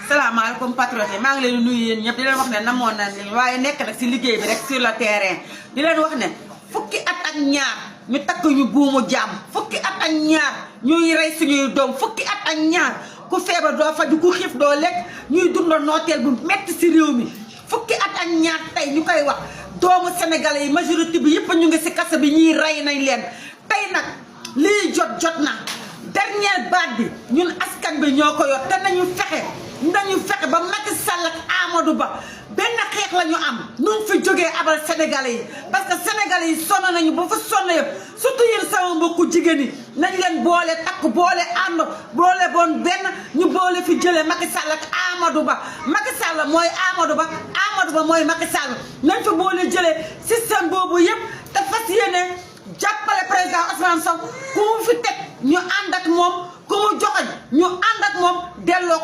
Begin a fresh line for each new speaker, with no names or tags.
salaamaaleykum patriote maa ngi leen di nuyu yéen ñëpp di leen wax ne namoon nañ leen waaye nekk nag si liggéey bi rek sur le terrain di leen wax ne fukki at ak ñaar ñu takk ñu buumu jàmm fukki at ak ñaar ñuy rey suñuy doom fukki at ak ñaar ku feebar doo faju ku xiif doo lekk ñuy dundal nooteel bu metti si réew mi fukki at ak ñaar tey ñu koy wax doomu sénégalais yi majorité bi yëpp ñu ngi si kaso bi ñuy rey nañ leen tey nag lii jot na dernière baat bi ñun askan bi ñoo ko yor te nañu fexe ba Macky Sall ak Amadou Ba benn xeex la ñu am nu fi jógee abal sénégalais yi parce que sénégalais yi sonn nañu ba fa sonn yëpp surtout yéen sama mbokku jigéen yi nañ leen boole takk boole ànd boole boon benn ñu boole fi jëlee Macky Sall ak Amadou Ba Macky Sall mooy Amadou Ba Amadou Ba mooy Macky Sall nañ fi boole jëlee système boobu yëpp te fas yéene jàppale président Ousmane Sonko ku mu fi teg ñu ànd ak moom ku mu joxoñ ñu ànd ak moom delloo